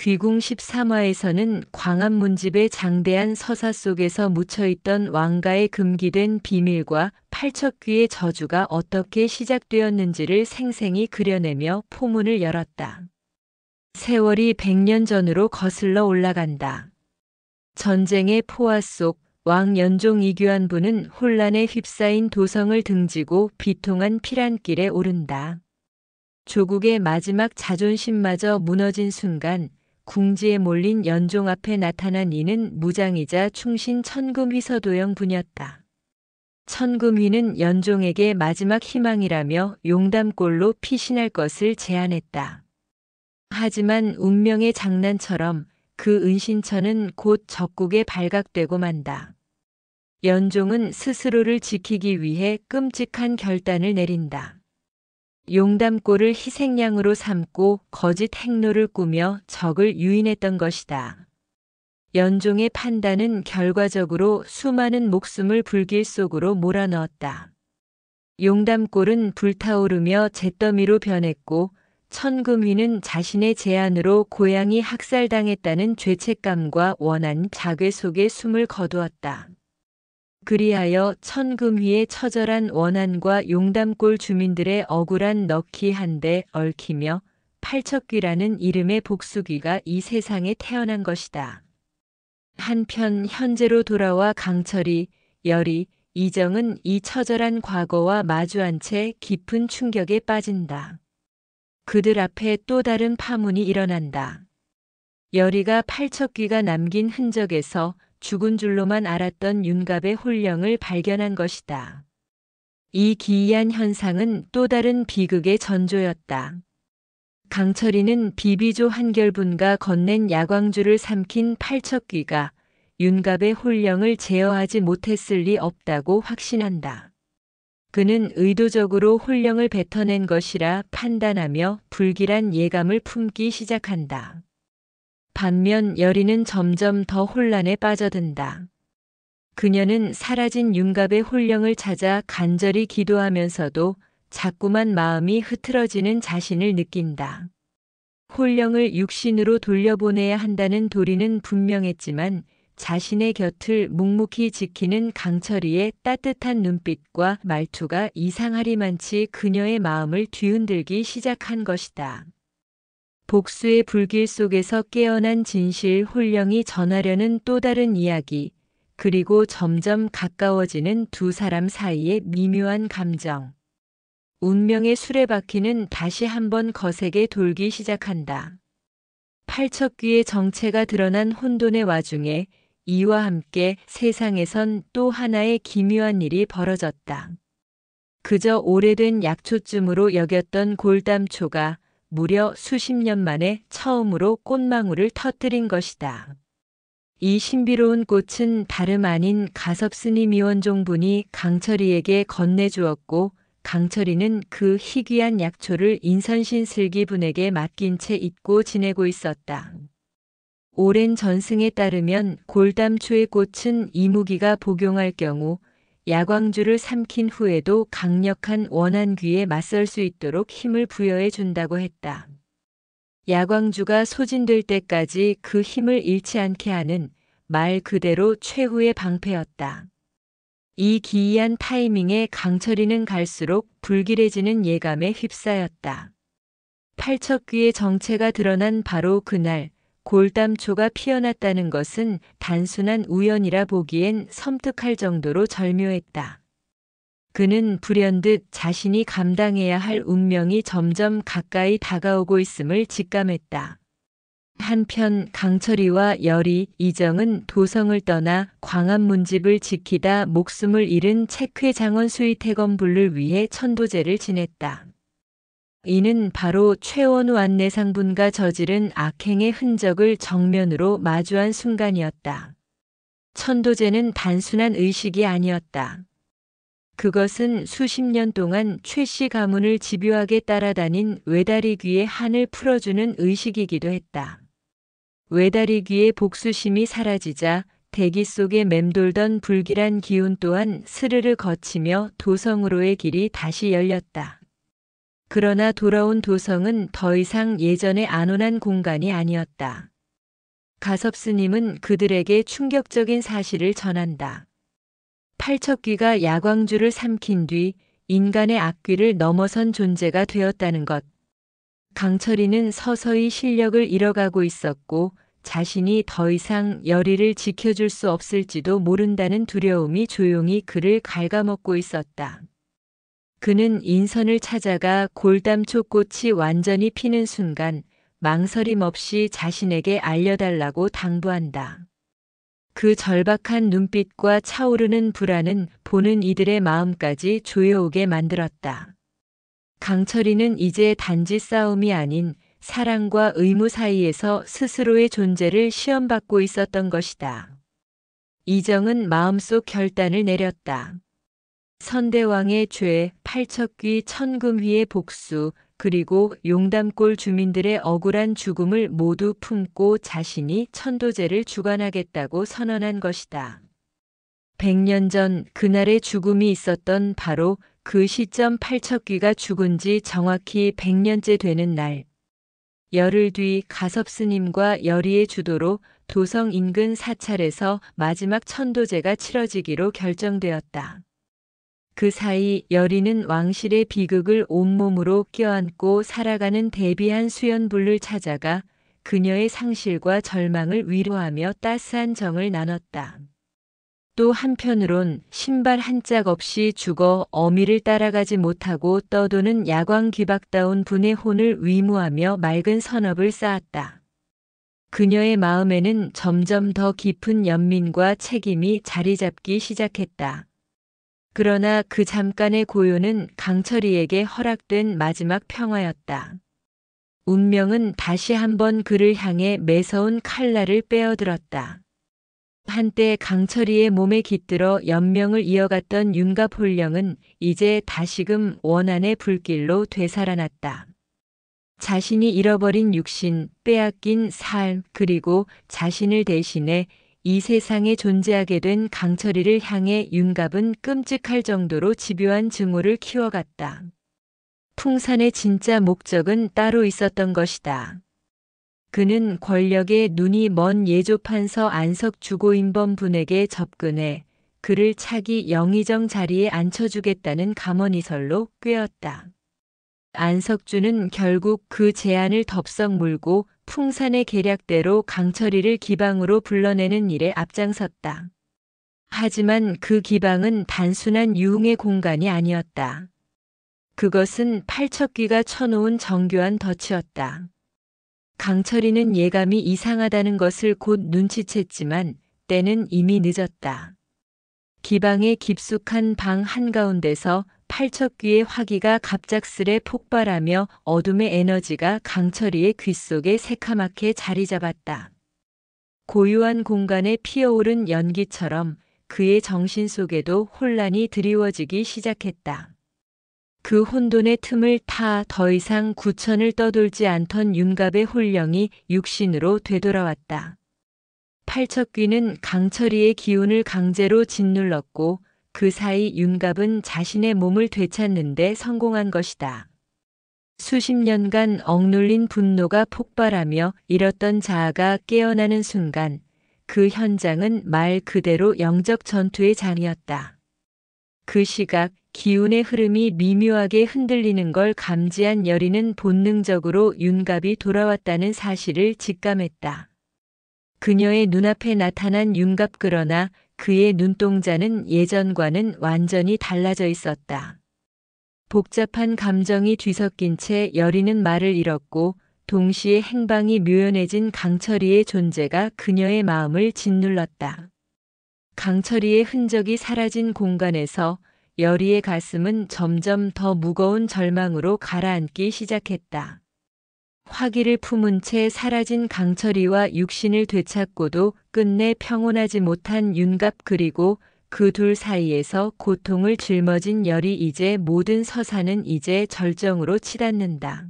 귀궁 13화에서는 광암문집의 장대한 서사 속에서 묻혀있던 왕가의 금기된 비밀과 팔척귀의 저주가 어떻게 시작되었는지를 생생히 그려내며 포문을 열었다. 세월이 100년 전으로 거슬러 올라간다. 전쟁의 포화 속 왕 연종 이규환부는 혼란에 휩싸인 도성을 등지고 비통한 피란길에 오른다. 조국의 마지막 자존심마저 무너진 순간 궁지에 몰린 연종 앞에 나타난 이는 무장이자 충신 천금휘 서도영분이었다. 천금휘는 연종에게 마지막 희망이라며 용담골로 피신할 것을 제안했다. 하지만 운명의 장난처럼 그 은신처는 곧 적국에 발각되고 만다. 연종은 스스로를 지키기 위해 끔찍한 결단을 내린다. 용담골을 희생양으로 삼고 거짓 행로를 꾸며 적을 유인했던 것이다. 연종의 판단은 결과적으로 수많은 목숨을 불길 속으로 몰아넣었다. 용담골은 불타오르며 잿더미로 변했고 천금휘는 자신의 제안으로 고향이 학살당했다는 죄책감과 원한 자괴 속에 숨을 거두었다. 그리하여 천금휘의 처절한 원한과 용담골 주민들의 억울한 넋이 한데 얽히며 팔척귀라는 이름의 복수귀가 이 세상에 태어난 것이다. 한편 현재로 돌아와 강철이, 열이, 이정은 이 처절한 과거와 마주한 채 깊은 충격에 빠진다. 그들 앞에 또 다른 파문이 일어난다. 열이가 팔척귀가 남긴 흔적에서 죽은 줄로만 알았던 윤갑의 혼령을 발견한 것이다. 이 기이한 현상은 또 다른 비극의 전조였다. 강철이는 비비조 한결분가 건넨 야광주를 삼킨 팔척귀가 윤갑의 혼령을 제어하지 못했을 리 없다고 확신한다. 그는 의도적으로 혼령을 뱉어낸 것이라 판단하며 불길한 예감을 품기 시작한다. 반면 열이는 점점 더 혼란에 빠져든다. 그녀는 사라진 윤갑의 혼령을 찾아 간절히 기도하면서도 자꾸만 마음이 흐트러지는 자신을 느낀다. 혼령을 육신으로 돌려보내야 한다는 도리는 분명했지만 자신의 곁을 묵묵히 지키는 강철이의 따뜻한 눈빛과 말투가 이상하리만치 그녀의 마음을 뒤흔들기 시작한 것이다. 복수의 불길 속에서 깨어난 진실 혼령이 전하려는 또 다른 이야기, 그리고 점점 가까워지는 두 사람 사이의 미묘한 감정. 운명의 수레바퀴는 다시 한번 거세게 돌기 시작한다. 팔척귀의 정체가 드러난 혼돈의 와중에 이와 함께 세상에선 또 하나의 기묘한 일이 벌어졌다. 그저 오래된 약초쯤으로 여겼던 골담초가 무려 수십 년 만에 처음으로 꽃망울을 터뜨린 것이다. 이 신비로운 꽃은 다름 아닌 가섭스님 이원종분이 강철이에게 건네주었고 강철이는 그 희귀한 약초를 인선신슬기분에게 맡긴 채 잊고 지내고 있었다. 오랜 전승에 따르면 골담초의 꽃은 이무기가 복용할 경우 야광주를 삼킨 후에도 강력한 원한귀에 맞설 수 있도록 힘을 부여해 준다고 했다. 야광주가 소진될 때까지 그 힘을 잃지 않게 하는 말 그대로 최후의 방패였다. 이 기이한 타이밍에 강철이는 갈수록 불길해지는 예감에 휩싸였다. 팔척귀의 정체가 드러난 바로 그날 골담초가 피어났다는 것은 단순한 우연이라 보기엔 섬뜩할 정도로 절묘했다. 그는 불현듯 자신이 감당해야 할 운명이 점점 가까이 다가오고 있음을 직감했다. 한편 강철이와 열이, 이정은 도성을 떠나 광암문집을 지키다 목숨을 잃은 책회장원 수의태검불를 위해 천도제를 지냈다. 이는 바로 최원우 안내상분과 저지른 악행의 흔적을 정면으로 마주한 순간이었다. 천도제는 단순한 의식이 아니었다. 그것은 수십 년 동안 최씨 가문을 집요하게 따라다닌 외다리귀의 한을 풀어주는 의식이기도 했다. 외다리귀의 복수심이 사라지자 대기 속에 맴돌던 불길한 기운 또한 스르르 거치며 도성으로의 길이 다시 열렸다. 그러나 돌아온 도성은 더 이상 예전의 안온한 공간이 아니었다. 가섭스님은 그들에게 충격적인 사실을 전한다. 팔척귀가 야광주를 삼킨 뒤 인간의 악귀를 넘어선 존재가 되었다는 것. 강철이는 서서히 실력을 잃어가고 있었고 자신이 더 이상 여리를 지켜줄 수 없을지도 모른다는 두려움이 조용히 그를 갉아먹고 있었다. 그는 인선을 찾아가 골담초 꽃이 완전히 피는 순간 망설임 없이 자신에게 알려달라고 당부한다. 그 절박한 눈빛과 차오르는 불안은 보는 이들의 마음까지 조여오게 만들었다. 강철이는 이제 단지 싸움이 아닌 사랑과 의무 사이에서 스스로의 존재를 시험받고 있었던 것이다. 이정은 마음속 결단을 내렸다. 선대왕의 죄, 팔척귀 천금휘의 복수, 그리고 용담골 주민들의 억울한 죽음을 모두 품고 자신이 천도제를 주관하겠다고 선언한 것이다. 100년 전 그날의 죽음이 있었던 바로 그 시점 팔척귀가 죽은 지 정확히 100년째 되는 날. 열흘 뒤 가섭스님과 여리의 주도로 도성 인근 사찰에서 마지막 천도제가 치러지기로 결정되었다. 그 사이 여리는 왕실의 비극을 온몸으로 껴안고 살아가는 대비한 수연불을 찾아가 그녀의 상실과 절망을 위로하며 따스한 정을 나눴다. 또 한편으론 신발 한 짝 없이 죽어 어미를 따라가지 못하고 떠도는 야광귀박다운 분의 혼을 위무하며 맑은 선업을 쌓았다. 그녀의 마음에는 점점 더 깊은 연민과 책임이 자리 잡기 시작했다. 그러나 그 잠깐의 고요는 강철이에게 허락된 마지막 평화였다. 운명은 다시 한번 그를 향해 매서운 칼날을 빼어들었다. 한때 강철이의 몸에 깃들어 연명을 이어갔던 윤갑홀령은 이제 다시금 원한의 불길로 되살아났다. 자신이 잃어버린 육신, 빼앗긴 삶, 그리고 자신을 대신해 이 세상에 존재하게 된 강철이를 향해 윤갑은 끔찍할 정도로 집요한 증오를 키워갔다. 풍산의 진짜 목적은 따로 있었던 것이다. 그는 권력에 눈이 먼 예조판서 안석 주고인범 분에게 접근해 그를 차기 영의정 자리에 앉혀주겠다는 감언이설로 꿰었다. 안석주는 결국 그 제안을 덥석 물고 풍산의 계략대로 강철이를 기방으로 불러내는 일에 앞장섰다. 하지만 그 기방은 단순한 유흥의 공간이 아니었다. 그것은 팔척귀가 쳐놓은 정교한 덫이었다. 강철이는 예감이 이상하다는 것을 곧 눈치챘지만 때는 이미 늦었다. 기방의 깊숙한 방 한가운데서 팔척귀의 화기가 갑작스레 폭발하며 어둠의 에너지가 강철이의 귓속에 새카맣게 자리 잡았다. 고요한 공간에 피어오른 연기처럼 그의 정신 속에도 혼란이 드리워지기 시작했다. 그 혼돈의 틈을 타 더 이상 구천을 떠돌지 않던 윤갑의 혼령이 육신으로 되돌아왔다. 팔척귀는 강철이의 기운을 강제로 짓눌렀고 그 사이 윤갑은 자신의 몸을 되찾는데 성공한 것이다. 수십 년간 억눌린 분노가 폭발하며 잃었던 자아가 깨어나는 순간 그 현장은 말 그대로 영적 전투의 장이었다. 그 시각 기운의 흐름이 미묘하게 흔들리는 걸 감지한 여리는 본능적으로 윤갑이 돌아왔다는 사실을 직감했다. 그녀의 눈앞에 나타난 윤갑, 그러나 그의 눈동자는 예전과는 완전히 달라져 있었다. 복잡한 감정이 뒤섞인 채 여리는 말을 잃었고 동시에 행방이 묘연해진 강철이의 존재가 그녀의 마음을 짓눌렀다. 강철이의 흔적이 사라진 공간에서 여리의 가슴은 점점 더 무거운 절망으로 가라앉기 시작했다. 화기를 품은 채 사라진 강철이와 육신을 되찾고도 끝내 평온하지 못한 윤갑, 그리고 그 둘 사이에서 고통을 짊어진 열이, 이제 모든 서사는 이제 절정으로 치닫는다.